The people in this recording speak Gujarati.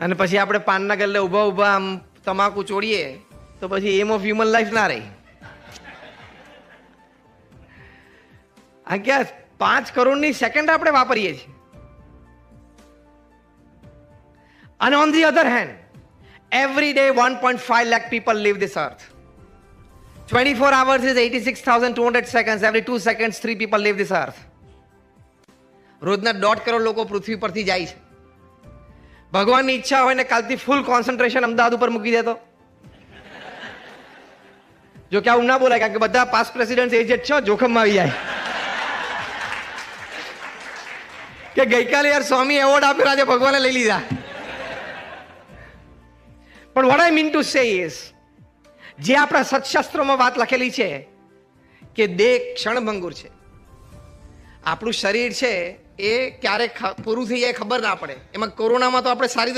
અને પછી આપણે પાનના ગલ્લે ઊભા ઊભા આમ તમાકુ ચોડીએ તો પછી એમ ઓફ હ્યુમન લાઈફ ના રહી. આ ક્યાં 5 કરોડની સેકન્ડ આપણે વાપરીએ છીએ. અને on the other hand every day 1.5 lakh people leave this earth. 24 hours is 86,200 seconds. Every 2 seconds 3 people leave this earth. રોજના 1.5 કરોડ લોકો પૃથ્વી પરથી જાય છે. ભગવાનની ઈચ્છા હોય ને કાલથી ફૂલ કોન્સન્ટ્રેશન અમદાવાદ ઉપર મૂકી દેતો. જો કે આવું ના બોલાય, કારણ કે બધા પાસ્ટ પ્રેસિડેન્ટ એજેડ છે, જોખમમાં આવી જાય કે ગઈકાલે યાર સ્વામી એવોર્ડ આપ્યો, આજે ભગવાને લઈ લીધા. પણ what I mean to say is, જે આપણા સત્શાસ્ત્રોમાં વાત લખેલી છે કે દેહ ક્ષણભંગુર છે, આપણું શરીર છે એ ક્યારે પૂરું થઈ જાય ખબર ના પડે. એમાં કોરોનામાં તો આપણે સારી રીતે